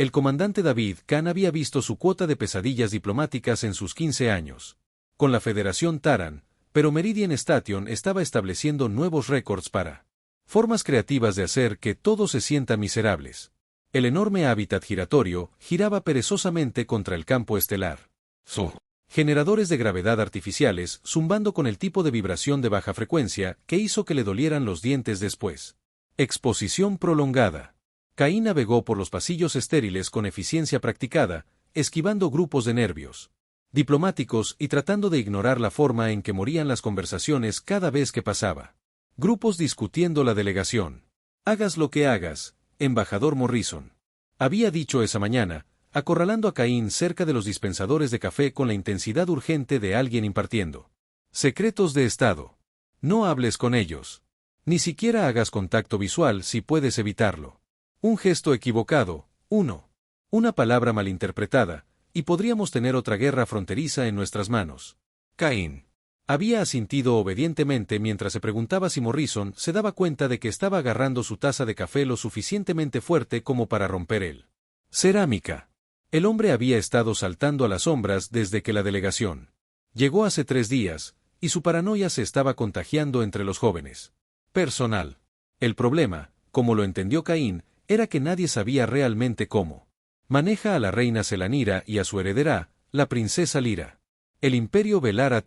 El comandante David Kahn había visto su cuota de pesadillas diplomáticas en sus 15 años. Con la Federación Taran, pero Meridian Station estaba estableciendo nuevos récords para formas creativas de hacer que todos se sientan miserables. El enorme hábitat giratorio giraba perezosamente contra el campo estelar. Generadores de gravedad artificiales zumbando con el tipo de vibración de baja frecuencia que hizo que le dolieran los dientes después. Exposición prolongada. Caín navegó por los pasillos estériles con eficiencia practicada, esquivando grupos de nervios diplomáticos y tratando de ignorar la forma en que morían las conversaciones cada vez que pasaba. Grupos discutiendo la delegación. Hagas lo que hagas, embajador Morrison. Había dicho esa mañana, acorralando a Caín cerca de los dispensadores de café con la intensidad urgente de alguien impartiendo secretos de Estado. No hables con ellos. Ni siquiera hagas contacto visual si puedes evitarlo. Un gesto equivocado, una palabra malinterpretada, y podríamos tener otra guerra fronteriza en nuestras manos. Caín había asintido obedientemente mientras se preguntaba si Morrison se daba cuenta de que estaba agarrando su taza de café lo suficientemente fuerte como para romper el cerámica. El hombre había estado saltando a las sombras desde que la delegación llegó hace 3 días, y su paranoia se estaba contagiando entre los jóvenes. Personal. El problema, como lo entendió Caín, era que nadie sabía realmente cómo maneja a la reina Selanira y a su heredera, la princesa Lyra. El imperio Velara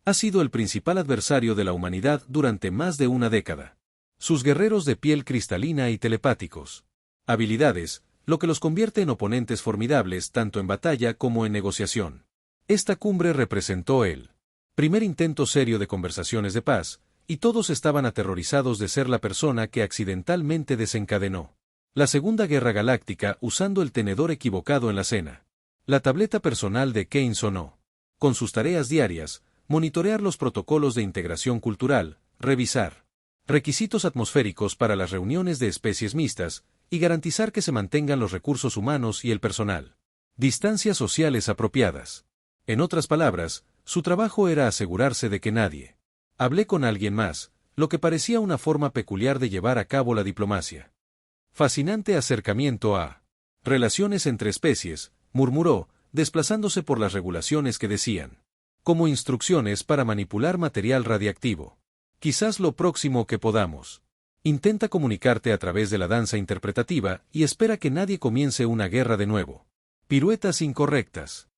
ha sido el principal adversario de la humanidad durante más de una década. Sus guerreros de piel cristalina y telepáticos habilidades, lo que los convierte en oponentes formidables tanto en batalla como en negociación. Esta cumbre representó el primer intento serio de conversaciones de paz, y todos estaban aterrorizados de ser la persona que accidentalmente desencadenó la Segunda Guerra Galáctica usando el tenedor equivocado en la cena. La tableta personal de Kane sonó. Con sus tareas diarias, monitorear los protocolos de integración cultural, revisar requisitos atmosféricos para las reuniones de especies mixtas, y garantizar que se mantengan los recursos humanos y el personal. Distancias sociales apropiadas. En otras palabras, su trabajo era asegurarse de que nadie hablé con alguien más, lo que parecía una forma peculiar de llevar a cabo la diplomacia. Fascinante acercamiento a relaciones entre especies, murmuró, desplazándose por las regulaciones que decían como instrucciones para manipular material radiactivo. Quizás lo próximo que podamos. Intenta comunicarte a través de la danza interpretativa y espera que nadie comience una guerra de nuevo. Piruetas incorrectas.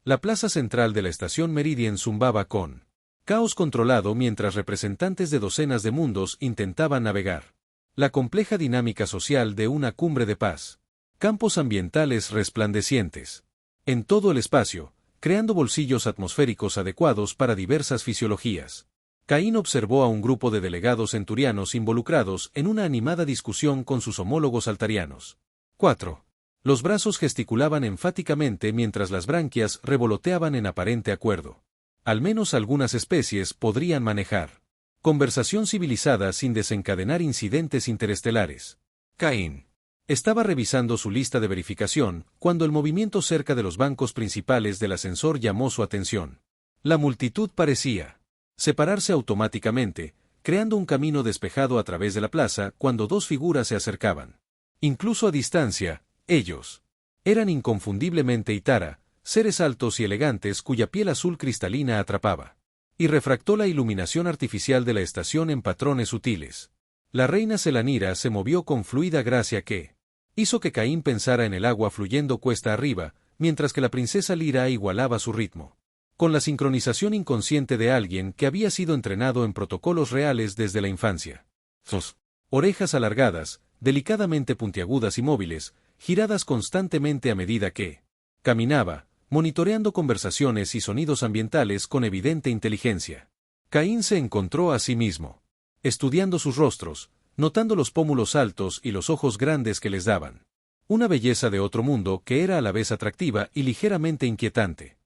La plaza central de la estación Meridian zumbaba con caos controlado mientras representantes de docenas de mundos intentaban navegar la compleja dinámica social de una cumbre de paz. Campos ambientales resplandecientes en todo el espacio, creando bolsillos atmosféricos adecuados para diversas fisiologías. Caín observó a un grupo de delegados centurianos involucrados en una animada discusión con sus homólogos altarianos. 4. Los brazos gesticulaban enfáticamente mientras las branquias revoloteaban en aparente acuerdo. Al menos algunas especies podrían manejar conversación civilizada sin desencadenar incidentes interestelares. Caín estaba revisando su lista de verificación cuando el movimiento cerca de los bancos principales del ascensor llamó su atención. La multitud parecía separarse automáticamente, creando un camino despejado a través de la plaza cuando 2 figuras se acercaban. Incluso a distancia, ellos eran inconfundiblemente Itara, seres altos y elegantes cuya piel azul cristalina atrapaba y refractó la iluminación artificial de la estación en patrones sutiles. La reina Selanira se movió con fluida gracia que hizo que Caín pensara en el agua fluyendo cuesta arriba, mientras que la princesa Lyra igualaba su ritmo con la sincronización inconsciente de alguien que había sido entrenado en protocolos reales desde la infancia. Sus orejas alargadas, delicadamente puntiagudas y móviles, giradas constantemente a medida que caminaba, monitoreando conversaciones y sonidos ambientales con evidente inteligencia. Caín se encontró a sí mismo estudiando sus rostros, notando los pómulos altos y los ojos grandes que les daban una belleza de otro mundo que era a la vez atractiva y ligeramente inquietante.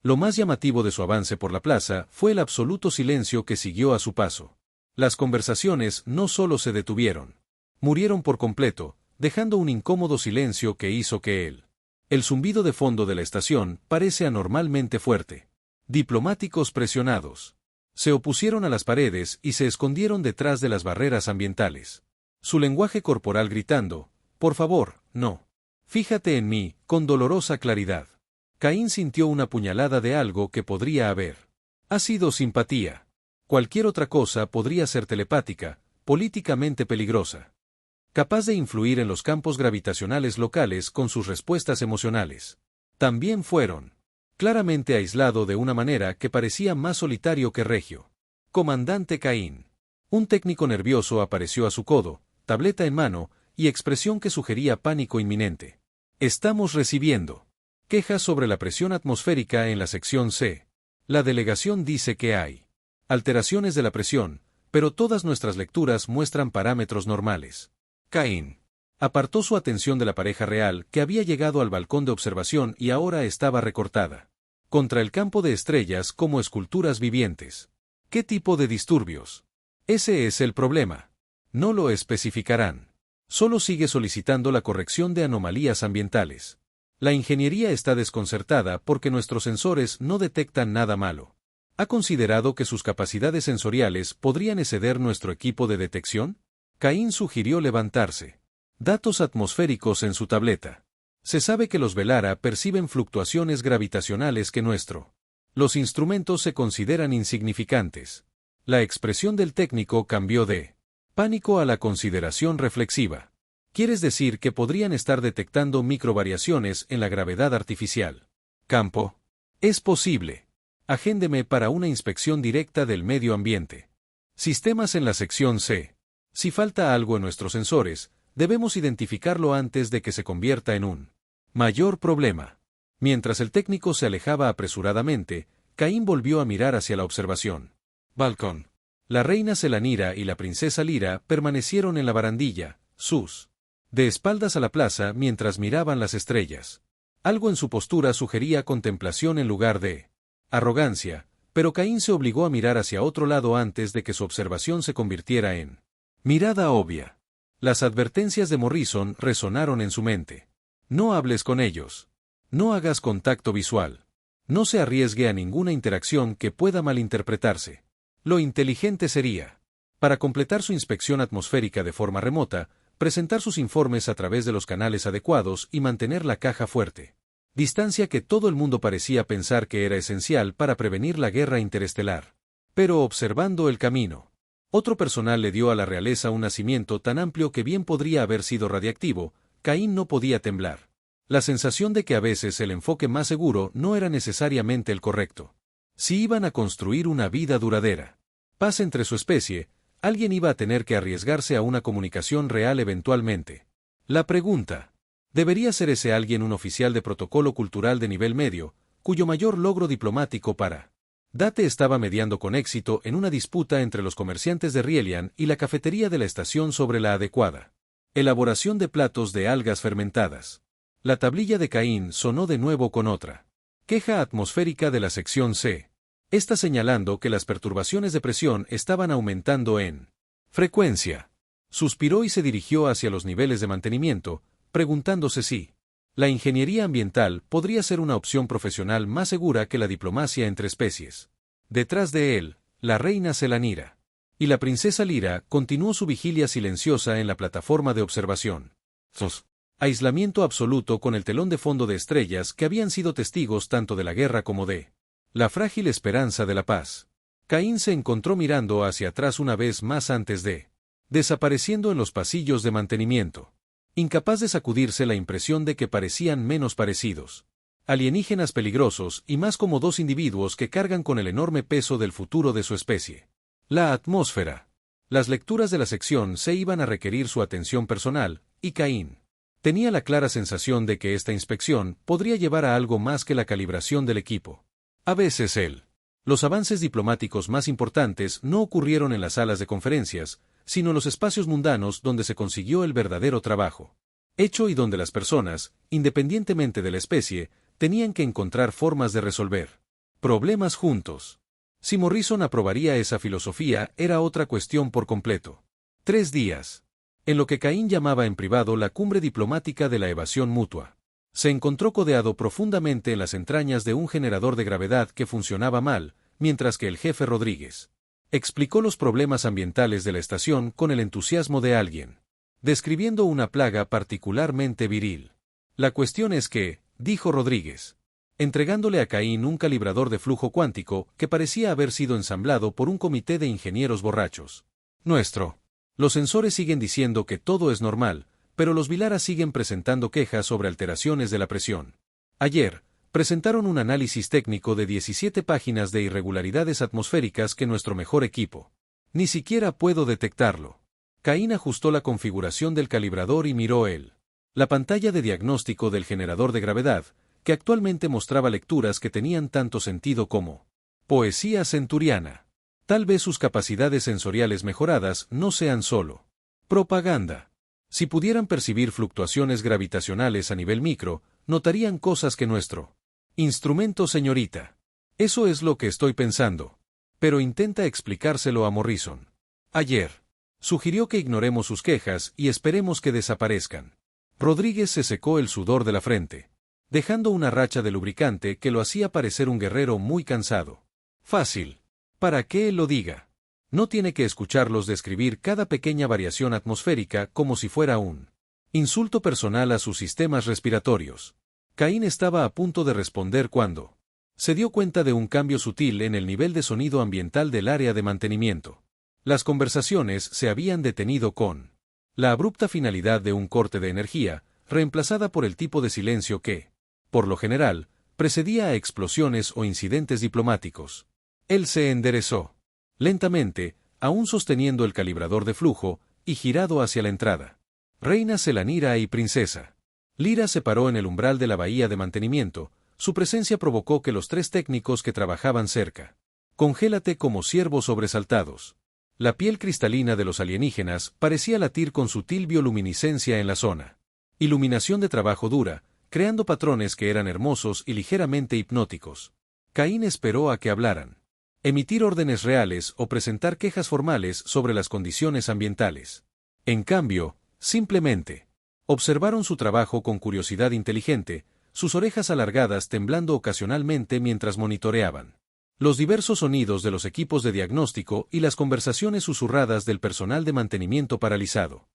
Lo más llamativo de su avance por la plaza fue el absoluto silencio que siguió a su paso. Las conversaciones no solo se detuvieron, murieron por completo, dejando un incómodo silencio que hizo que el zumbido de fondo de la estación parece anormalmente fuerte. Diplomáticos presionados se opusieron a las paredes y se escondieron detrás de las barreras ambientales. Su lenguaje corporal gritando, por favor, no Fíjate en mí, con dolorosa claridad. Caín sintió una puñalada de algo que podría haber. Ha sido simpatía. Cualquier otra cosa podría ser telepática, políticamente peligrosa. Capaz de influir en los campos gravitacionales locales con sus respuestas emocionales. También fueron. Claramente aislado de una manera que parecía más solitario que regio. Comandante Caín. Un técnico nervioso apareció a su codo, tableta en mano, y expresión que sugería pánico inminente. Estamos recibiendo quejas sobre la presión atmosférica en la sección C. La delegación dice que hay alteraciones de la presión, pero todas nuestras lecturas muestran parámetros normales. Caín apartó su atención de la pareja real que había llegado al balcón de observación y ahora estaba recortada contra el campo de estrellas como esculturas vivientes. ¿Qué tipo de disturbios? Ese es el problema. No lo especificarán. Solo sigue solicitando la corrección de anomalías ambientales. La ingeniería está desconcertada porque nuestros sensores no detectan nada malo. ¿Ha considerado que sus capacidades sensoriales podrían exceder nuestro equipo de detección? Caín sugirió levantarse. Datos atmosféricos en su tableta. Se sabe que los Velara perciben fluctuaciones gravitacionales que nuestro. Los instrumentos se consideran insignificantes. La expresión del técnico cambió de pánico a la consideración reflexiva. ¿Quieres decir que podrían estar detectando microvariaciones en la gravedad artificial? Campo. Es posible. Agéndeme para una inspección directa del medio ambiente. Sistemas en la sección C. Si falta algo en nuestros sensores, debemos identificarlo antes de que se convierta en un mayor problema. Mientras el técnico se alejaba apresuradamente, Caín volvió a mirar hacia la observación. Balcón. La reina Selanira y la princesa Lira permanecieron en la barandilla, de espaldas a la plaza mientras miraban las estrellas. Algo en su postura sugería contemplación en lugar de arrogancia, pero Caín se obligó a mirar hacia otro lado antes de que su observación se convirtiera en mirada obvia. Las advertencias de Morrison resonaron en su mente. No hables con ellos. No hagas contacto visual. No se arriesgue a ninguna interacción que pueda malinterpretarse. Lo inteligente sería, para completar su inspección atmosférica de forma remota, presentar sus informes a través de los canales adecuados y mantener la caja fuerte. Distancia que todo el mundo parecía pensar que era esencial para prevenir la guerra interestelar. Pero observando el camino, otro personal le dio a la realeza un nacimiento tan amplio que bien podría haber sido radiactivo. Caín no podía temblar. La sensación de que a veces el enfoque más seguro no era necesariamente el correcto. Si iban a construir una vida duradera, paz entre su especie, alguien iba a tener que arriesgarse a una comunicación real eventualmente. La pregunta: ¿debería ser ese alguien un oficial de protocolo cultural de nivel medio, cuyo mayor logro diplomático para Date estaba mediando con éxito en una disputa entre los comerciantes de Rielian y la cafetería de la estación sobre la adecuada elaboración de platos de algas fermentadas? La tablilla de Caín sonó de nuevo con otra queja atmosférica de la sección C. Esta señalando que las perturbaciones de presión estaban aumentando en frecuencia. Suspiró y se dirigió hacia los niveles de mantenimiento, preguntándose si la ingeniería ambiental podría ser una opción profesional más segura que la diplomacia entre especies. Detrás de él, la reina Selanira y la princesa Lira continuó su vigilia silenciosa en la plataforma de observación. Aislamiento absoluto con el telón de fondo de estrellas que habían sido testigos tanto de la guerra como de la frágil esperanza de la paz. Caín se encontró mirando hacia atrás una vez más antes de desapareciendo en los pasillos de mantenimiento. Incapaz de sacudirse la impresión de que parecían menos parecidos alienígenas peligrosos y más como dos individuos que cargan con el enorme peso del futuro de su especie. La atmósfera. Las lecturas de la sección se iban a requerir su atención personal, y Caín tenía la clara sensación de que esta inspección podría llevar a algo más que la calibración del equipo. A veces los avances diplomáticos más importantes no ocurrieron en las salas de conferencias, sino en los espacios mundanos donde se consiguió el verdadero trabajo hecho y donde las personas, independientemente de la especie, tenían que encontrar formas de resolver problemas juntos. Si Morrison aprobaría esa filosofía era otra cuestión por completo. 3 días. En lo que Caín llamaba en privado la cumbre diplomática de la evasión mutua. Se encontró codeado profundamente en las entrañas de un generador de gravedad que funcionaba mal, mientras que el jefe Rodríguez explicó los problemas ambientales de la estación con el entusiasmo de alguien describiendo una plaga particularmente viril. La cuestión es que, dijo Rodríguez, entregándole a Caín un calibrador de flujo cuántico que parecía haber sido ensamblado por un comité de ingenieros borrachos. Los sensores siguen diciendo que todo es normal, pero los Vilara siguen presentando quejas sobre alteraciones de la presión. Ayer, presentaron un análisis técnico de 17 páginas de irregularidades atmosféricas que nuestro mejor equipo. Ni siquiera puedo detectarlo. Caín ajustó la configuración del calibrador y miró la pantalla de diagnóstico del generador de gravedad, que actualmente mostraba lecturas que tenían tanto sentido como poesía centuriana. Tal vez sus capacidades sensoriales mejoradas no sean solo propaganda. Si pudieran percibir fluctuaciones gravitacionales a nivel micro, notarían cosas que nuestro instrumento, señorita. Eso es lo que estoy pensando. Pero intenta explicárselo a Morrison. Ayer, sugirió que ignoremos sus quejas y esperemos que desaparezcan. Rodríguez se secó el sudor de la frente, dejando una racha de lubricante que lo hacía parecer un guerrero muy cansado. Fácil. Para que él lo diga. No tiene que escucharlos describir cada pequeña variación atmosférica como si fuera un insulto personal a sus sistemas respiratorios. Caín estaba a punto de responder cuando se dio cuenta de un cambio sutil en el nivel de sonido ambiental del área de mantenimiento. Las conversaciones se habían detenido con la abrupta finalidad de un corte de energía, reemplazada por el tipo de silencio que, por lo general, precedía a explosiones o incidentes diplomáticos. Él se enderezó lentamente, aún sosteniendo el calibrador de flujo, y girado hacia la entrada. Reina Selanira y princesa. Lyra se paró en el umbral de la bahía de mantenimiento. Su presencia provocó que los 3 técnicos que trabajaban cerca congélate como ciervos sobresaltados. La piel cristalina de los alienígenas parecía latir con sutil bioluminiscencia en la zona. Iluminación de trabajo dura, creando patrones que eran hermosos y ligeramente hipnóticos. Caín esperó a que hablaran. Emitir órdenes reales o presentar quejas formales sobre las condiciones ambientales. En cambio, simplemente observaron su trabajo con curiosidad inteligente, sus orejas alargadas temblando ocasionalmente mientras monitoreaban los diversos sonidos de los equipos de diagnóstico y las conversaciones susurradas del personal de mantenimiento paralizado.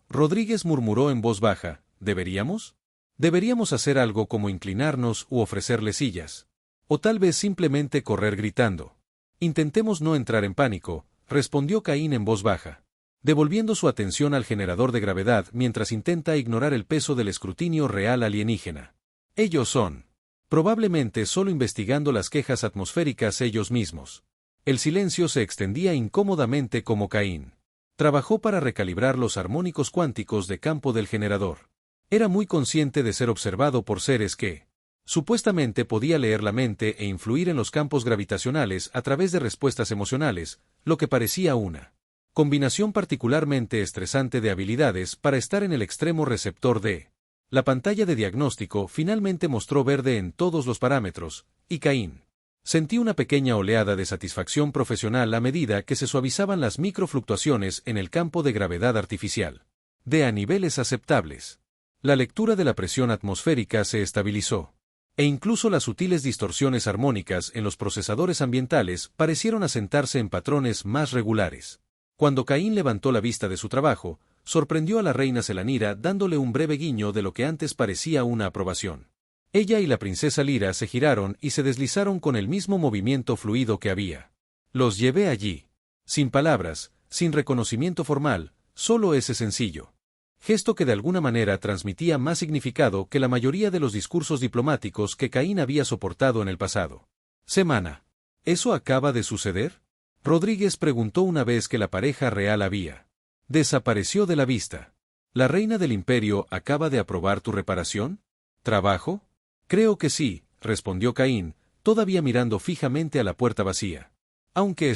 Rodríguez murmuró en voz baja, ¿deberíamos? Deberíamos hacer algo como inclinarnos u ofrecerle sillas. O tal vez simplemente correr gritando. Intentemos no entrar en pánico, respondió Caín en voz baja, devolviendo su atención al generador de gravedad mientras intenta ignorar el peso del escrutinio real alienígena. Ellos son probablemente solo investigando las quejas atmosféricas ellos mismos. El silencio se extendía incómodamente como Caín trabajó para recalibrar los armónicos cuánticos de campo del generador. Era muy consciente de ser observado por seres que supuestamente podía leer la mente e influir en los campos gravitacionales a través de respuestas emocionales, lo que parecía una combinación particularmente estresante de habilidades para estar en el extremo receptor de la pantalla de diagnóstico finalmente mostró verde en todos los parámetros, y Caín sentí una pequeña oleada de satisfacción profesional a medida que se suavizaban las microfluctuaciones en el campo de gravedad artificial. A niveles aceptables. La lectura de la presión atmosférica se estabilizó. E incluso las sutiles distorsiones armónicas en los procesadores ambientales parecieron asentarse en patrones más regulares. Cuando Caín levantó la vista de su trabajo, sorprendió a la reina Selanira dándole un breve guiño de lo que antes parecía una aprobación. Ella y la princesa Lyra se giraron y se deslizaron con el mismo movimiento fluido que había. Los llevé allí. Sin palabras, sin reconocimiento formal, solo ese sencillo gesto que de alguna manera transmitía más significado que la mayoría de los discursos diplomáticos que Caín había soportado en el pasado. Semana. ¿Eso acaba de suceder? Rodríguez preguntó una vez que la pareja real había desapareció de la vista. ¿La reina del imperio acaba de aprobar tu reparación? ¿Trabajo? Creo que sí, respondió Caín, todavía mirando fijamente a la puerta vacía. Aunque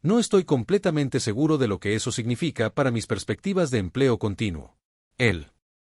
no estoy completamente seguro de lo que eso significa para mis perspectivas de empleo continuo.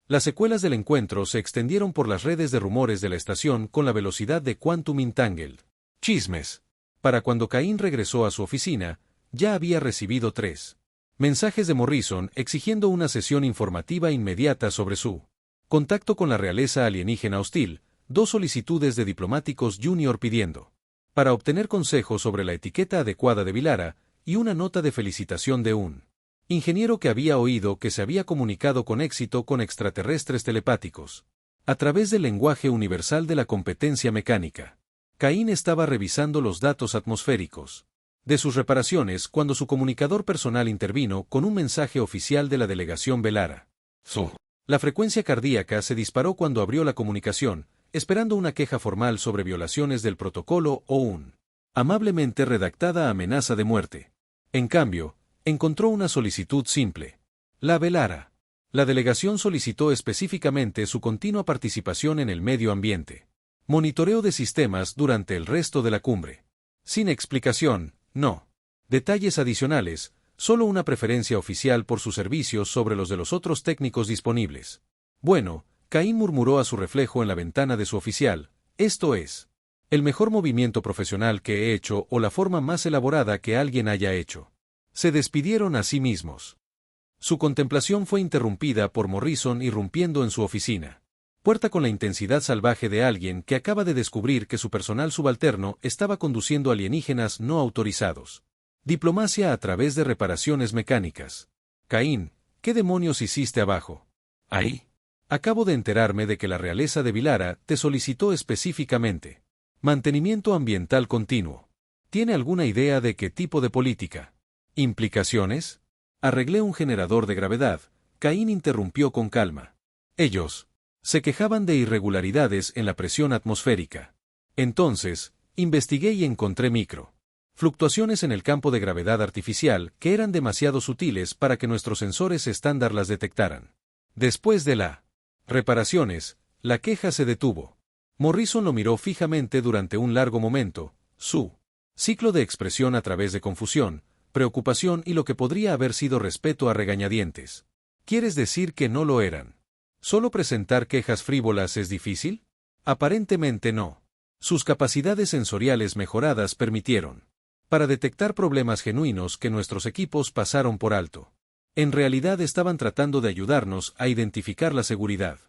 Las secuelas del encuentro se extendieron por las redes de rumores de la estación con la velocidad de Quantum Entangled. Chismes. Para cuando Caín regresó a su oficina, ya había recibido 3 mensajes de Morrison exigiendo una sesión informativa inmediata sobre su contacto con la realeza alienígena hostil, 2 solicitudes de diplomáticos junior pidiendo para obtener consejos sobre la etiqueta adecuada de Vilara, y una nota de felicitación de un ingeniero que había oído que se había comunicado con éxito con extraterrestres telepáticos. A través del lenguaje universal de la competencia mecánica, Caín estaba revisando los datos atmosféricos de sus reparaciones cuando su comunicador personal intervino con un mensaje oficial de la delegación Velara. La frecuencia cardíaca se disparó cuando abrió la comunicación, esperando una queja formal sobre violaciones del protocolo o un amablemente redactada amenaza de muerte. En cambio, encontró una solicitud simple. La Velara. La delegación solicitó específicamente su continua participación en el medio ambiente. Monitoreo de sistemas durante el resto de la cumbre. Sin explicación, no. Detalles adicionales, solo una preferencia oficial por sus servicios sobre los de los otros técnicos disponibles. Bueno, Caín murmuró a su reflejo en la ventana de su oficial, esto es el mejor movimiento profesional que he hecho o la forma más elaborada que alguien haya hecho. Se despidieron a sí mismos. Su contemplación fue interrumpida por Morrison irrumpiendo en su oficina. Puerta con la intensidad salvaje de alguien que acaba de descubrir que su personal subalterno estaba conduciendo alienígenas no autorizados. Diplomacia a través de reparaciones mecánicas. Caín, ¿qué demonios hiciste abajo? Ahí. Acabo de enterarme de que la realeza de Vilara te solicitó específicamente mantenimiento ambiental continuo. ¿Tiene alguna idea de qué tipo de política? ¿Implicaciones? Arreglé un generador de gravedad. Caín interrumpió con calma. Ellos se quejaban de irregularidades en la presión atmosférica. Entonces, investigué y encontré fluctuaciones en el campo de gravedad artificial que eran demasiado sutiles para que nuestros sensores estándar las detectaran. Después de las reparaciones, la queja se detuvo. Morrison lo miró fijamente durante un largo momento, su ciclo de expresión a través de confusión, preocupación y lo que podría haber sido respeto a regañadientes. ¿Quieres decir que no lo eran? ¿Solo presentar quejas frívolas es difícil? Aparentemente no. Sus capacidades sensoriales mejoradas permitieron para detectar problemas genuinos que nuestros equipos pasaron por alto. En realidad estaban tratando de ayudarnos a identificar la seguridad.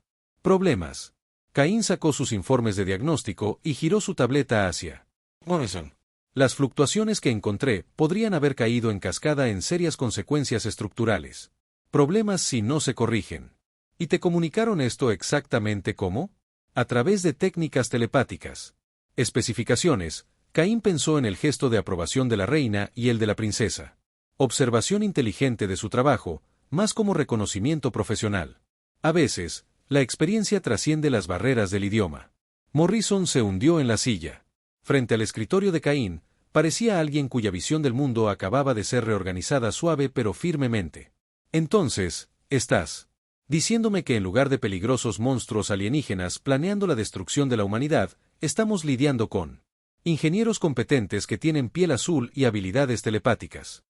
Problemas. Caín sacó sus informes de diagnóstico y giró su tableta hacia Morrison. Las fluctuaciones que encontré podrían haber caído en cascada en serias consecuencias estructurales. Problemas si no se corrigen. ¿Y te comunicaron esto exactamente cómo? A través de técnicas telepáticas. Especificaciones. Caín pensó en el gesto de aprobación de la reina y el de la princesa. Observación inteligente de su trabajo, más como reconocimiento profesional. A veces, la experiencia trasciende las barreras del idioma. Morrison se hundió en la silla. Frente al escritorio de Caín, parecía alguien cuya visión del mundo acababa de ser reorganizada suave pero firmemente. Entonces, estás diciéndome que en lugar de peligrosos monstruos alienígenas planeando la destrucción de la humanidad, estamos lidiando con ingenieros competentes que tienen piel azul y habilidades telepáticas.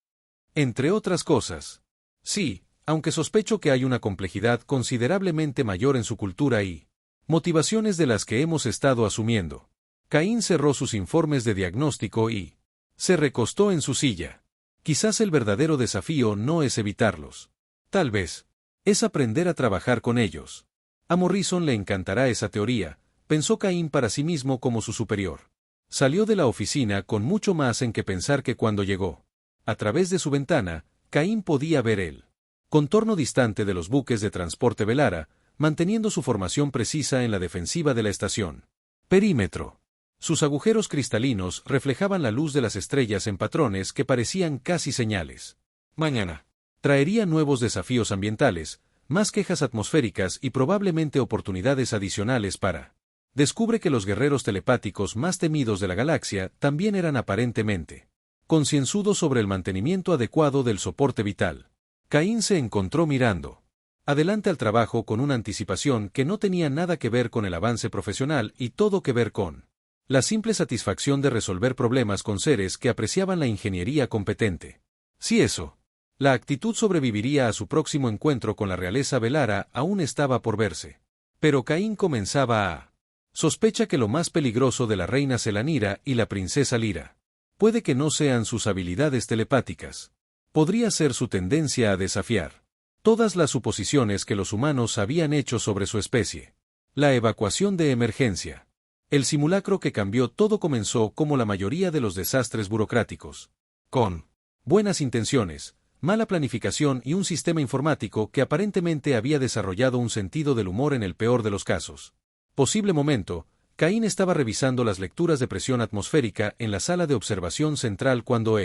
Entre otras cosas. Sí, aunque sospecho que hay una complejidad considerablemente mayor en su cultura y motivaciones de las que hemos estado asumiendo. Caín cerró sus informes de diagnóstico y se recostó en su silla. Quizás el verdadero desafío no es evitarlos. Tal vez es aprender a trabajar con ellos. A Morrison le encantará esa teoría, pensó Caín para sí mismo como su superior. Salió de la oficina con mucho más en que pensar que cuando llegó. A través de su ventana, Caín podía ver el contorno distante de los buques de transporte Velara, manteniendo su formación precisa en la defensiva de la estación. Perímetro. Sus agujeros cristalinos reflejaban la luz de las estrellas en patrones que parecían casi señales. Mañana traería nuevos desafíos ambientales, más quejas atmosféricas y probablemente oportunidades adicionales para. Descubre que los guerreros telepáticos más temidos de la galaxia también eran aparentemente concienzudos sobre el mantenimiento adecuado del soporte vital. Caín se encontró mirando adelante al trabajo con una anticipación que no tenía nada que ver con el avance profesional y todo que ver con la simple satisfacción de resolver problemas con seres que apreciaban la ingeniería competente. Si eso, la actitud sobreviviría a su próximo encuentro con la realeza Velara aún estaba por verse. Pero Caín comenzaba a sospecha que lo más peligroso de la reina Selanira y la princesa Lira puede que no sean sus habilidades telepáticas. Podría ser su tendencia a desafiar todas las suposiciones que los humanos habían hecho sobre su especie. La evacuación de emergencia. El simulacro que cambió todo comenzó como la mayoría de los desastres burocráticos. Con buenas intenciones, mala planificación y un sistema informático que aparentemente había desarrollado un sentido del humor en el peor de los casos. Posible momento, Caín estaba revisando las lecturas de presión atmosférica en la sala de observación central cuando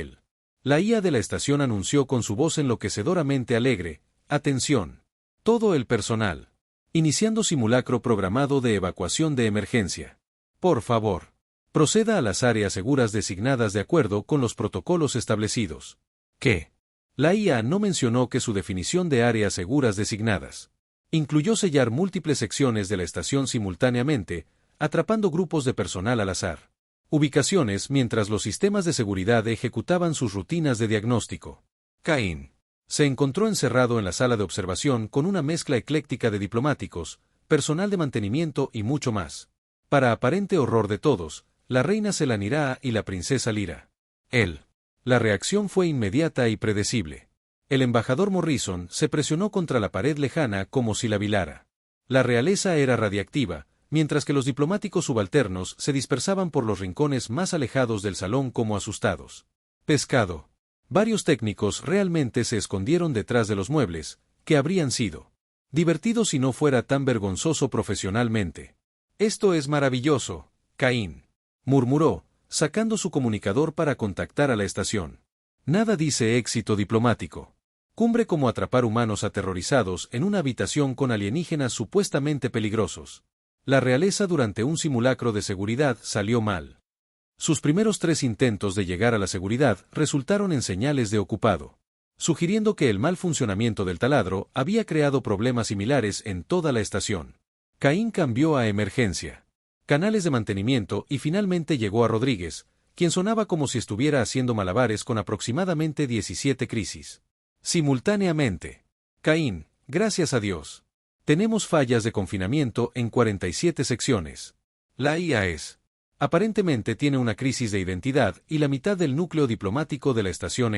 la IA de la estación anunció con su voz enloquecedoramente alegre: «Atención. Todo el personal. Iniciando simulacro programado de evacuación de emergencia. Por favor, proceda a las áreas seguras designadas de acuerdo con los protocolos establecidos». ¿Qué? La IA no mencionó que su definición de áreas seguras designadas incluyó sellar múltiples secciones de la estación simultáneamente, atrapando grupos de personal al azar. Ubicaciones mientras los sistemas de seguridad ejecutaban sus rutinas de diagnóstico. Caín se encontró encerrado en la sala de observación con una mezcla ecléctica de diplomáticos, personal de mantenimiento y mucho más. Para aparente horror de todos, la reina Selanira'a y la princesa Lyra. La reacción fue inmediata y predecible. El embajador Morrison se presionó contra la pared lejana como si la vilara. La realeza era radiactiva, mientras que los diplomáticos subalternos se dispersaban por los rincones más alejados del salón como asustados. Pescado. Varios técnicos realmente se escondieron detrás de los muebles, que habrían sido divertidos si no fuera tan vergonzoso profesionalmente. «Esto es maravilloso», Caín murmuró, sacando su comunicador para contactar a la estación. Nada dice éxito diplomático. Cumbre como atrapar humanos aterrorizados en una habitación con alienígenas supuestamente peligrosos. La realeza durante un simulacro de seguridad salió mal. Sus primeros 3 intentos de llegar a la seguridad resultaron en señales de ocupado, sugiriendo que el mal funcionamiento del taladro había creado problemas similares en toda la estación. Caín cambió a emergencia, canales de mantenimiento y finalmente llegó a Rodríguez, quien sonaba como si estuviera haciendo malabares con aproximadamente 17 crisis simultáneamente. «Caín, gracias a Dios. Tenemos fallas de confinamiento en 47 secciones. La IA aparentemente tiene una crisis de identidad y la mitad del núcleo diplomático de la estación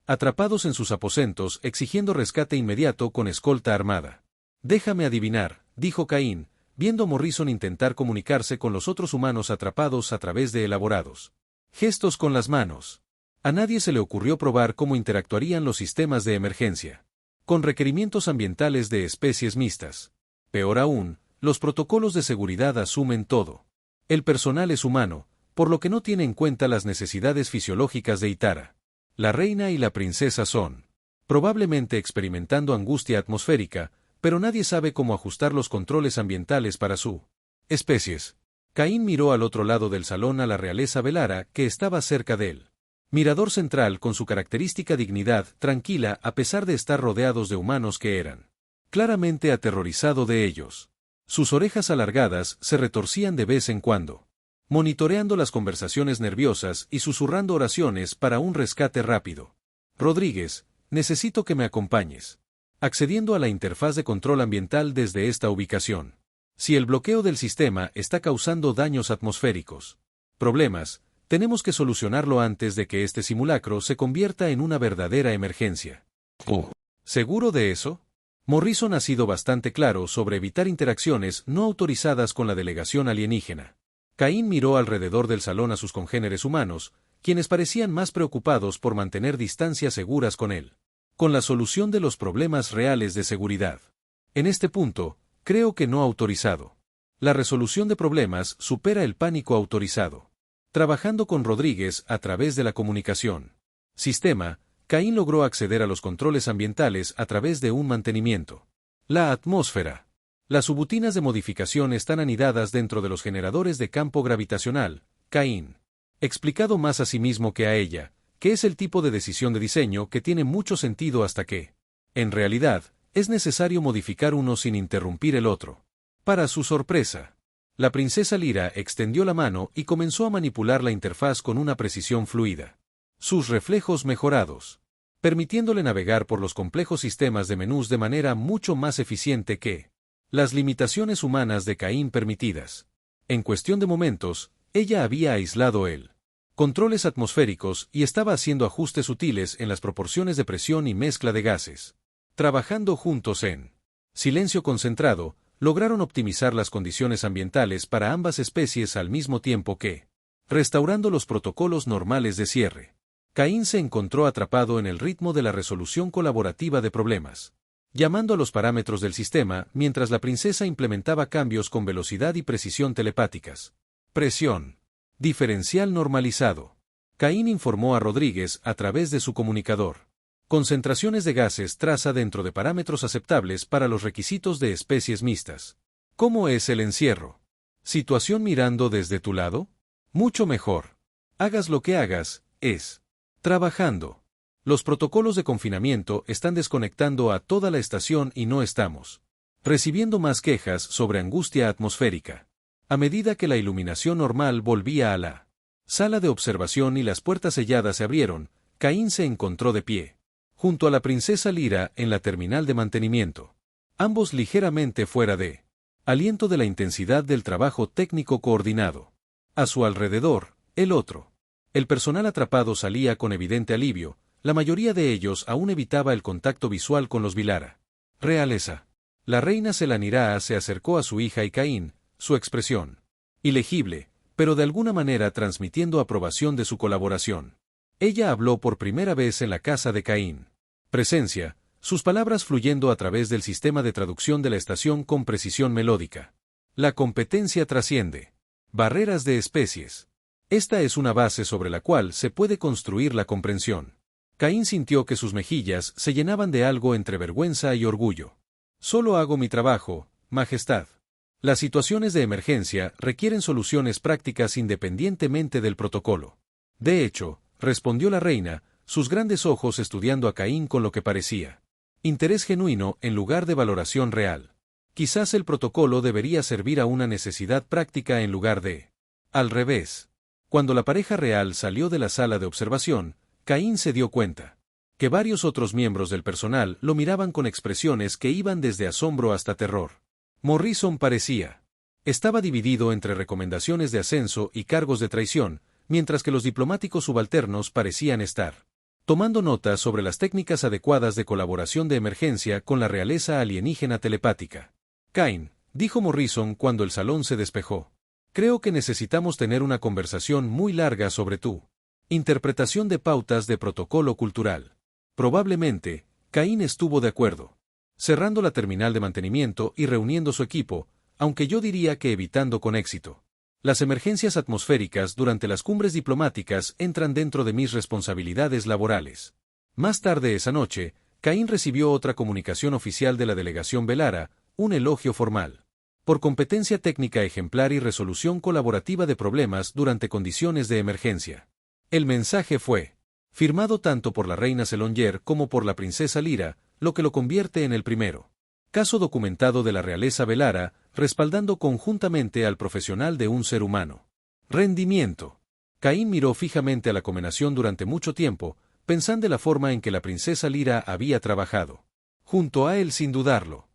atrapados en sus aposentos exigiendo rescate inmediato con escolta armada». «Déjame adivinar», dijo Caín, viendo a Morrison intentar comunicarse con los otros humanos atrapados a través de elaborados gestos con las manos. A nadie se le ocurrió probar cómo interactuarían los sistemas de emergencia con requerimientos ambientales de especies mixtas. Peor aún, los protocolos de seguridad asumen todo. El personal es humano, por lo que no tiene en cuenta las necesidades fisiológicas de Itara. La reina y la princesa son probablemente experimentando angustia atmosférica, pero nadie sabe cómo ajustar los controles ambientales para su especies. Caín miró al otro lado del salón a la realeza Velara que estaba cerca de él. Mirador central con su característica dignidad tranquila a pesar de estar rodeados de humanos que eran claramente aterrorizado de ellos. Sus orejas alargadas se retorcían de vez en cuando, monitoreando las conversaciones nerviosas y susurrando oraciones para un rescate rápido. «Rodríguez, necesito que me acompañes». Accediendo a la interfaz de control ambiental desde esta ubicación. Si el bloqueo del sistema está causando daños atmosféricos, problemas, tenemos que solucionarlo antes de que este simulacro se convierta en una verdadera emergencia. ¿Seguro de eso? Morrison ha sido bastante claro sobre evitar interacciones no autorizadas con la delegación alienígena. Caín miró alrededor del salón a sus congéneres humanos, quienes parecían más preocupados por mantener distancias seguras con él. Con la solución de los problemas reales de seguridad. En este punto, creo que no autorizado. La resolución de problemas supera el pánico autorizado. Trabajando con Rodríguez a través de la comunicación sistema, Caín logró acceder a los controles ambientales a través de un mantenimiento. La atmósfera. Las suboutinas de modificación están anidadas dentro de los generadores de campo gravitacional. Caín explicado más a sí mismo que a ella, que es el tipo de decisión de diseño que tiene mucho sentido hasta que, en realidad, es necesario modificar uno sin interrumpir el otro. Para su sorpresa, la princesa Lyra extendió la mano y comenzó a manipular la interfaz con una precisión fluida. Sus reflejos mejorados, permitiéndole navegar por los complejos sistemas de menús de manera mucho más eficiente que las limitaciones humanas de Caín permitidas. En cuestión de momentos, ella había aislado el controles atmosféricos y estaba haciendo ajustes sutiles en las proporciones de presión y mezcla de gases. Trabajando juntos en silencio concentrado, lograron optimizar las condiciones ambientales para ambas especies al mismo tiempo que restaurando los protocolos normales de cierre. Caín se encontró atrapado en el ritmo de la resolución colaborativa de problemas. llamando a los parámetros del sistema mientras la princesa implementaba cambios con velocidad y precisión telepáticas. Presión. Diferencial normalizado. Caín informó a Rodríguez a través de su comunicador. Concentraciones de gases traza dentro de parámetros aceptables para los requisitos de especies mixtas. ¿Cómo es el encierro? ¿Situación mirando desde tu lado? Mucho mejor. Hagas lo que hagas, es trabajando. Los protocolos de confinamiento están desconectando a toda la estación y no estamos recibiendo más quejas sobre angustia atmosférica. A medida que la iluminación normal volvía a la sala de observación y las puertas selladas se abrieron, Caín se encontró de pie, junto a la princesa Lyra en la terminal de mantenimiento. Ambos ligeramente fuera de aliento de la intensidad del trabajo técnico coordinado. A su alrededor, el otro. El personal atrapado salía con evidente alivio, la mayoría de ellos aún evitaba el contacto visual con los Vilara. Realeza. La reina Selanira'a se acercó a su hija y Caín, su expresión ilegible, pero de alguna manera transmitiendo aprobación de su colaboración. Ella habló por primera vez en la casa de Caín. Presencia, sus palabras fluyendo a través del sistema de traducción de la estación con precisión melódica. La competencia trasciende barreras de especies. Esta es una base sobre la cual se puede construir la comprensión. Caín sintió que sus mejillas se llenaban de algo entre vergüenza y orgullo. Solo hago mi trabajo, Majestad. Las situaciones de emergencia requieren soluciones prácticas independientemente del protocolo. De hecho, respondió la reina, sus grandes ojos estudiando a Caín con lo que parecía interés genuino en lugar de valoración real. Quizás el protocolo debería servir a una necesidad práctica en lugar de al revés. Cuando la pareja real salió de la sala de observación, Caín se dio cuenta que varios otros miembros del personal lo miraban con expresiones que iban desde asombro hasta terror. Morrison parecía estaba dividido entre recomendaciones de ascenso y cargos de traición, mientras que los diplomáticos subalternos parecían estar tomando notas sobre las técnicas adecuadas de colaboración de emergencia con la realeza alienígena telepática. Caín, dijo Morrison cuando el salón se despejó. Creo que necesitamos tener una conversación muy larga sobre tu interpretación de pautas de protocolo cultural. Probablemente, Caín estuvo de acuerdo, cerrando la terminal de mantenimiento y reuniendo su equipo, aunque yo diría que evitando con éxito. Las emergencias atmosféricas durante las cumbres diplomáticas entran dentro de mis responsabilidades laborales. Más tarde esa noche, Caín recibió otra comunicación oficial de la delegación Velara, un elogio formal por competencia técnica ejemplar y resolución colaborativa de problemas durante condiciones de emergencia. El mensaje fue firmado tanto por la reina Selonyer como por la princesa Lyra, lo que lo convierte en el primero caso documentado de la realeza Velara, respaldando conjuntamente al profesional de un ser humano. Rendimiento. Caín miró fijamente a la conmenación durante mucho tiempo, pensando en la forma en que la princesa Lyra había trabajado junto a él sin dudarlo,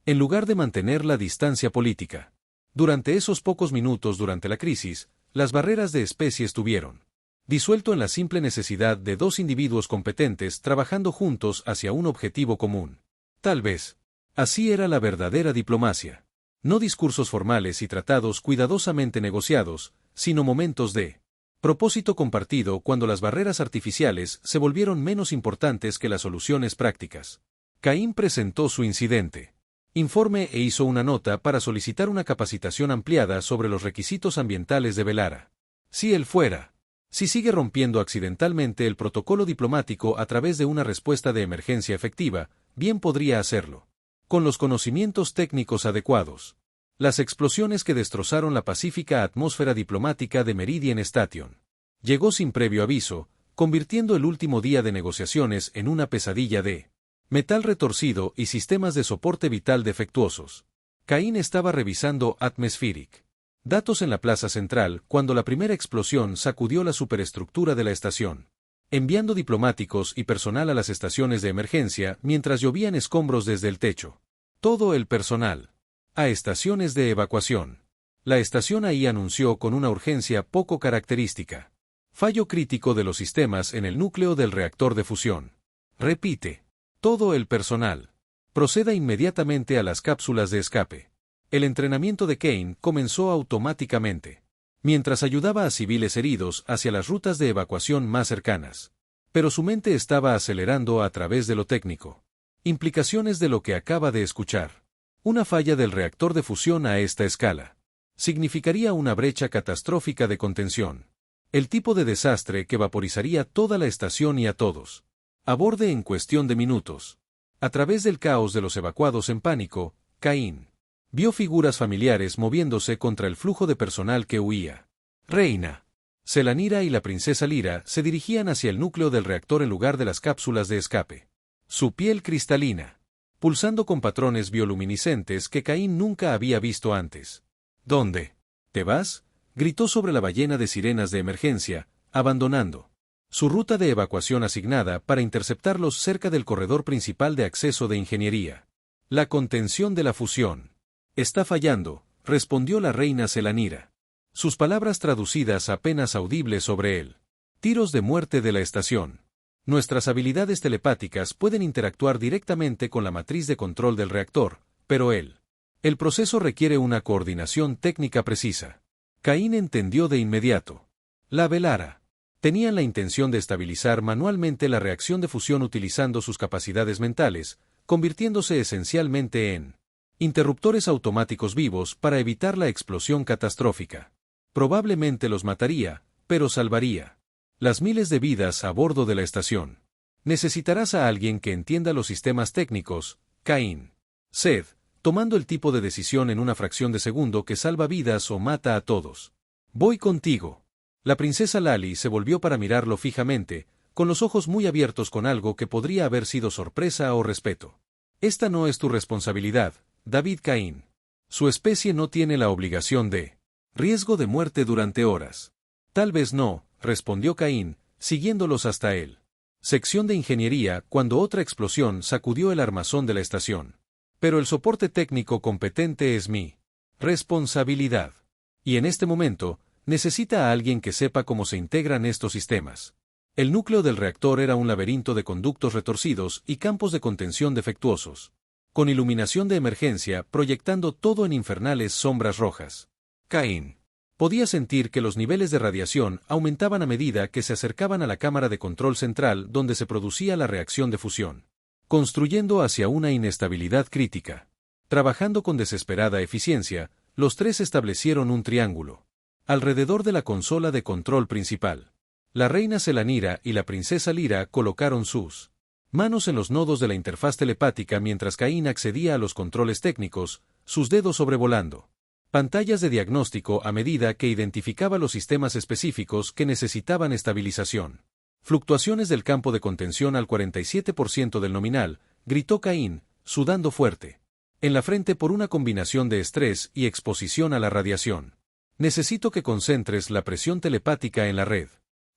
en lugar de mantener la distancia política. Durante esos pocos minutos durante la crisis, las barreras de especies estuvieron disuelto en la simple necesidad de dos individuos competentes trabajando juntos hacia un objetivo común. Tal vez así era la verdadera diplomacia. No discursos formales y tratados cuidadosamente negociados, sino momentos de propósito compartido cuando las barreras artificiales se volvieron menos importantes que las soluciones prácticas. Caín presentó su incidente informe e hizo una nota para solicitar una capacitación ampliada sobre los requisitos ambientales de Velara. Si sigue rompiendo accidentalmente el protocolo diplomático a través de una respuesta de emergencia efectiva, bien podría hacerlo con los conocimientos técnicos adecuados. Las explosiones que destrozaron la pacífica atmósfera diplomática de Meridian Station llegó sin previo aviso, convirtiendo el último día de negociaciones en una pesadilla de metal retorcido y sistemas de soporte vital defectuosos. Caín estaba revisando Atmospheric datos en la plaza central cuando la primera explosión sacudió la superestructura de la estación, enviando diplomáticos y personal a las estaciones de emergencia mientras llovían escombros desde el techo. Todo el personal a estaciones de evacuación. La estación ahí anunció con una urgencia poco característica. Fallo crítico de los sistemas en el núcleo del reactor de fusión. Repite. Todo el personal proceda inmediatamente a las cápsulas de escape. El entrenamiento de Caín comenzó automáticamente, mientras ayudaba a civiles heridos hacia las rutas de evacuación más cercanas. Pero su mente estaba acelerando a través de lo técnico. Implicaciones de lo que acaba de escuchar. Una falla del reactor de fusión a esta escala significaría una brecha catastrófica de contención. El tipo de desastre que vaporizaría toda la estación y a todos a bordo en cuestión de minutos. A través del caos de los evacuados en pánico, Caín vio figuras familiares moviéndose contra el flujo de personal que huía. Reina Selanira y la princesa Lyra se dirigían hacia el núcleo del reactor en lugar de las cápsulas de escape. Su piel cristalina, pulsando con patrones bioluminiscentes que Caín nunca había visto antes. ¿Dónde te vas?, gritó sobre la ballena de sirenas de emergencia, abandonando su ruta de evacuación asignada para interceptarlos cerca del corredor principal de acceso de ingeniería. La contención de la fusión está fallando, respondió la reina Selanira. Sus palabras traducidas apenas audibles sobre él. Tiros de muerte de la estación. Nuestras habilidades telepáticas pueden interactuar directamente con la matriz de control del reactor, pero el proceso requiere una coordinación técnica precisa. Caín entendió de inmediato. La Velara tenían la intención de estabilizar manualmente la reacción de fusión utilizando sus capacidades mentales, convirtiéndose esencialmente en interruptores automáticos vivos para evitar la explosión catastrófica. Probablemente los mataría, pero salvaría las miles de vidas a bordo de la estación. Necesitarás a alguien que entienda los sistemas técnicos, Caín. Seth, tomando el tipo de decisión en una fracción de segundo que salva vidas o mata a todos. Voy contigo. La princesa Lali se volvió para mirarlo fijamente, con los ojos muy abiertos con algo que podría haber sido sorpresa o respeto. Esta no es tu responsabilidad, David Caín. Su especie no tiene la obligación de riesgo de muerte durante horas. Tal vez no, respondió Caín, siguiéndolos hasta él. Sección de ingeniería, cuando otra explosión sacudió el armazón de la estación. Pero el soporte técnico competente es mi responsabilidad. Y en este momento, necesita a alguien que sepa cómo se integran estos sistemas. El núcleo del reactor era un laberinto de conductos retorcidos y campos de contención defectuosos, con iluminación de emergencia proyectando todo en infernales sombras rojas. Caín podía sentir que los niveles de radiación aumentaban a medida que se acercaban a la cámara de control central donde se producía la reacción de fusión, construyendo hacia una inestabilidad crítica. Trabajando con desesperada eficiencia, los tres establecieron un triángulo alrededor de la consola de control principal. La reina Selanira y la princesa Lyra colocaron sus manos en los nodos de la interfaz telepática mientras Caín accedía a los controles técnicos, sus dedos sobrevolando pantallas de diagnóstico a medida que identificaba los sistemas específicos que necesitaban estabilización. Fluctuaciones del campo de contención al 47% del nominal, gritó Caín, sudando fuerte en la frente por una combinación de estrés y exposición a la radiación. Necesito que concentres la presión telepática en la red.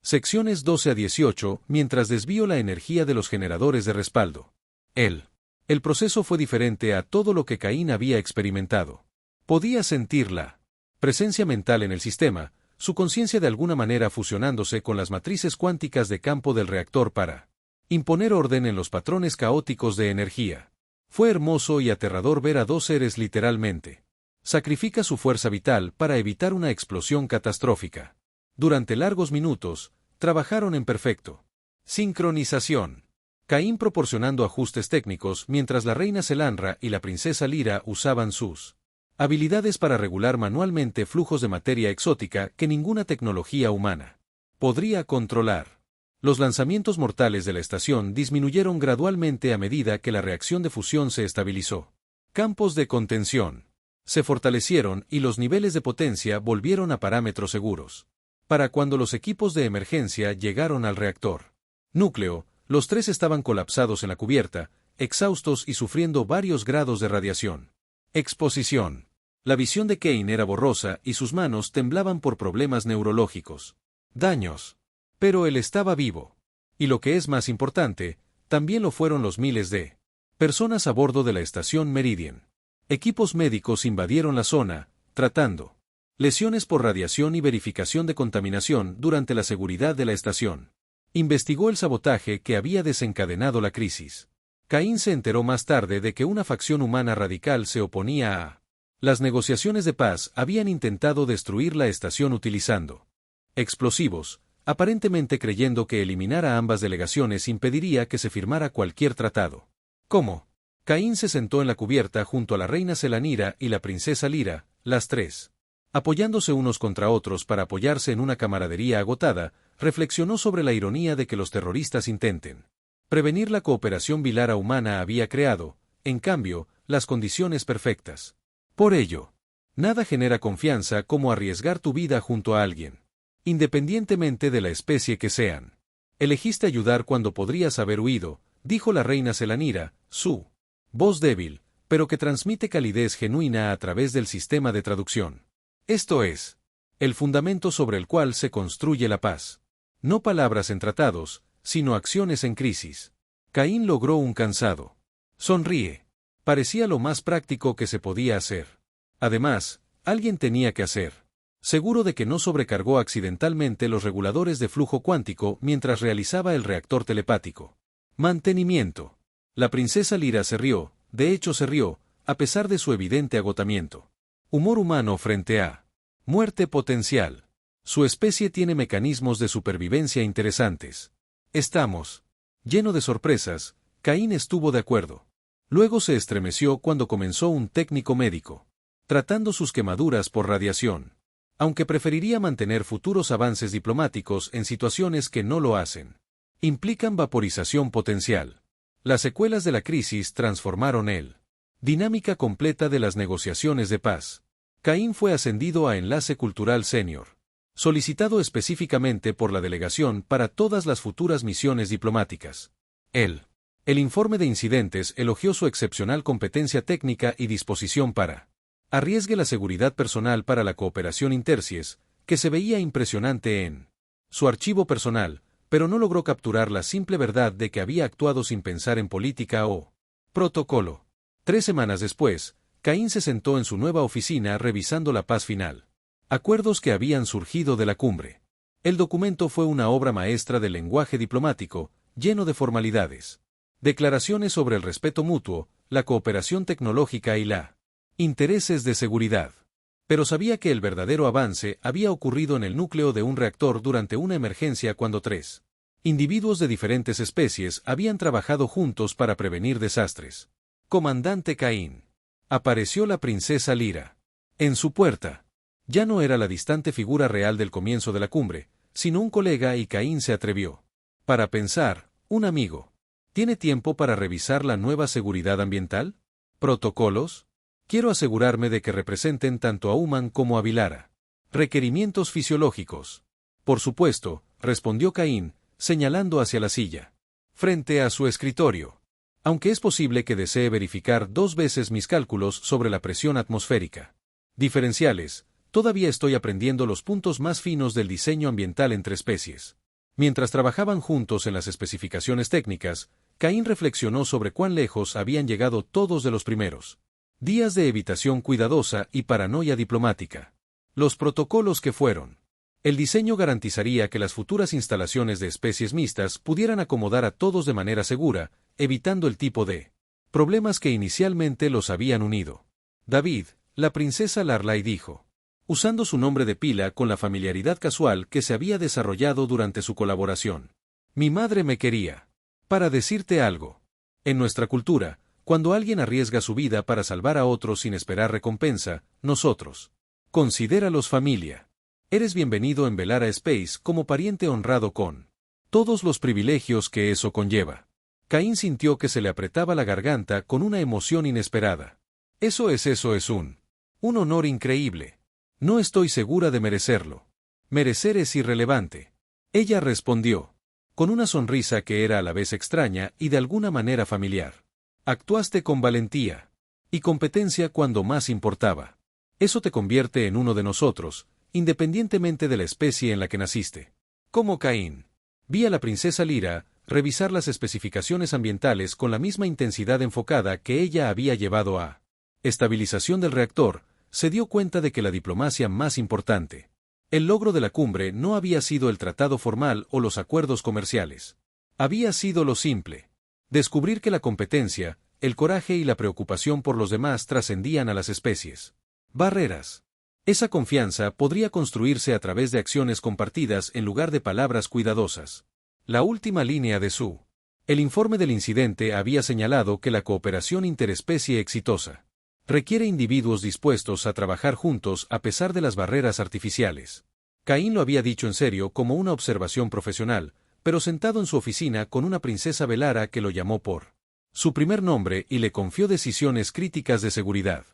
Secciones 12 a 18, mientras desvío la energía de los generadores de respaldo. El proceso fue diferente a todo lo que Caín había experimentado. Podía sentir la presencia mental en el sistema, su conciencia de alguna manera fusionándose con las matrices cuánticas de campo del reactor para imponer orden en los patrones caóticos de energía. Fue hermoso y aterrador ver a dos seres literalmente sacrifica su fuerza vital para evitar una explosión catastrófica. Durante largos minutos, trabajaron en perfecto sincronización. Caín proporcionando ajustes técnicos mientras la reina Selanra y la princesa Lyra usaban sus habilidades para regular manualmente flujos de materia exótica que ninguna tecnología humana podría controlar. Los lanzamientos mortales de la estación disminuyeron gradualmente a medida que la reacción de fusión se estabilizó. Campos de contención se fortalecieron y los niveles de potencia volvieron a parámetros seguros. Para cuando los equipos de emergencia llegaron al reactor núcleo, los tres estaban colapsados en la cubierta, exhaustos y sufriendo varios grados de radiación. Exposición. La visión de Caín era borrosa y sus manos temblaban por problemas neurológicos. Daños. Pero él estaba vivo. Y lo que es más importante, también lo fueron los miles de personas a bordo de la estación Meridian. Equipos médicos invadieron la zona, tratando lesiones por radiación y verificación de contaminación durante la seguridad de la estación. Investigó el sabotaje que había desencadenado la crisis. Caín se enteró más tarde de que una facción humana radical se oponía a las negociaciones de paz. Habían intentado destruir la estación utilizando explosivos, aparentemente creyendo que eliminar a ambas delegaciones impediría que se firmara cualquier tratado. ¿Cómo? Caín se sentó en la cubierta junto a la reina Selanira y la princesa Lira, las tres. Apoyándose unos contra otros para apoyarse en una camaradería agotada, reflexionó sobre la ironía de que los terroristas intenten prevenir la cooperación bilara humana había creado, en cambio, las condiciones perfectas. Por ello, nada genera confianza como arriesgar tu vida junto a alguien, independientemente de la especie que sean. Elegiste ayudar cuando podrías haber huido, dijo la reina Selanira, su voz débil, pero que transmite calidez genuina a través del sistema de traducción. Esto es el fundamento sobre el cual se construye la paz. No palabras en tratados, sino acciones en crisis. Caín logró un cansado sonríe. Parecía lo más práctico que se podía hacer. Además, alguien tenía que hacer. Seguro de que no sobrecargó accidentalmente los reguladores de flujo cuántico mientras realizaba el reactor telepático. Mantenimiento. La princesa Lira se rió, de hecho se rió, a pesar de su evidente agotamiento. Humor humano frente a muerte potencial. Su especie tiene mecanismos de supervivencia interesantes. Estamos. Lleno de sorpresas, Caín estuvo de acuerdo. Luego se estremeció cuando comenzó un técnico médico, tratando sus quemaduras por radiación. Aunque preferiría mantener futuros avances diplomáticos en situaciones que no lo hacen. Implican vaporización potencial. Las secuelas de la crisis transformaron el dinámica completa de las negociaciones de paz. Caín fue ascendido a enlace cultural senior, solicitado específicamente por la delegación para todas las futuras misiones diplomáticas. El informe de incidentes elogió su excepcional competencia técnica y disposición para arriesgue la seguridad personal para la cooperación intercies, que se veía impresionante en su archivo personal, pero no logró capturar la simple verdad de que había actuado sin pensar en política o protocolo. 3 semanas después, Caín se sentó en su nueva oficina revisando la paz final. Acuerdos que habían surgido de la cumbre. El documento fue una obra maestra del lenguaje diplomático, lleno de formalidades. Declaraciones sobre el respeto mutuo, la cooperación tecnológica y la intereses de seguridad. Pero sabía que el verdadero avance había ocurrido en el núcleo de un reactor durante una emergencia cuando 3 individuos de diferentes especies habían trabajado juntos para prevenir desastres. Comandante Caín. Apareció la princesa Lira. En su puerta. Ya no era la distante figura real del comienzo de la cumbre, sino un colega y Caín se atrevió. Para pensar, un amigo. ¿Tiene tiempo para revisar la nueva seguridad ambiental? ¿Protocolos? Quiero asegurarme de que representen tanto a Human como a Bilara. Requerimientos fisiológicos. Por supuesto, respondió Caín, señalando hacia la silla. Frente a su escritorio. Aunque es posible que desee verificar 2 veces mis cálculos sobre la presión atmosférica. Diferenciales, todavía estoy aprendiendo los puntos más finos del diseño ambiental entre especies. Mientras trabajaban juntos en las especificaciones técnicas, Caín reflexionó sobre cuán lejos habían llegado todos de los primeros días de evitación cuidadosa y paranoia diplomática. Los protocolos que fueron. El diseño garantizaría que las futuras instalaciones de especies mixtas pudieran acomodar a todos de manera segura, evitando el tipo de problemas que inicialmente los habían unido. David, la princesa Larlay dijo, usando su nombre de pila con la familiaridad casual que se había desarrollado durante su colaboración. Mi madre me quería. Para decirte algo. En nuestra cultura, cuando alguien arriesga su vida para salvar a otros sin esperar recompensa, nosotros considéralos familia. Eres bienvenido en Velara Space como pariente honrado con todos los privilegios que eso conlleva. Caín sintió que se le apretaba la garganta con una emoción inesperada. Eso es un honor increíble. No estoy segura de merecerlo. Merecer es irrelevante. Ella respondió, con una sonrisa que era a la vez extraña y de alguna manera familiar. Actuaste con valentía y competencia cuando más importaba. Eso te convierte en uno de nosotros, independientemente de la especie en la que naciste. Como Caín. Vi a la princesa Lira revisar las especificaciones ambientales con la misma intensidad enfocada que ella había llevado a estabilización del reactor, se dio cuenta de que la diplomacia más importante, el logro de la cumbre no había sido el tratado formal o los acuerdos comerciales. Había sido lo simple. Descubrir que la competencia, el coraje y la preocupación por los demás trascendían a las especies. Barreras. Esa confianza podría construirse a través de acciones compartidas en lugar de palabras cuidadosas. La última línea de su El informe del incidente había señalado que la cooperación interespecie exitosa requiere individuos dispuestos a trabajar juntos a pesar de las barreras artificiales. Caín lo había dicho en serio como una observación profesional, pero sentado en su oficina con una princesa Velara que lo llamó por su primer nombre y le confió decisiones críticas de seguridad.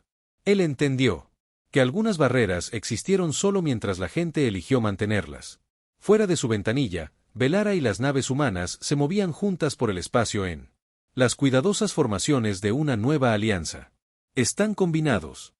Él entendió que algunas barreras existieron solo mientras la gente eligió mantenerlas. Fuera de su ventanilla, Velara y las naves humanas se movían juntas por el espacio en las cuidadosas formaciones de una nueva alianza. Están combinados.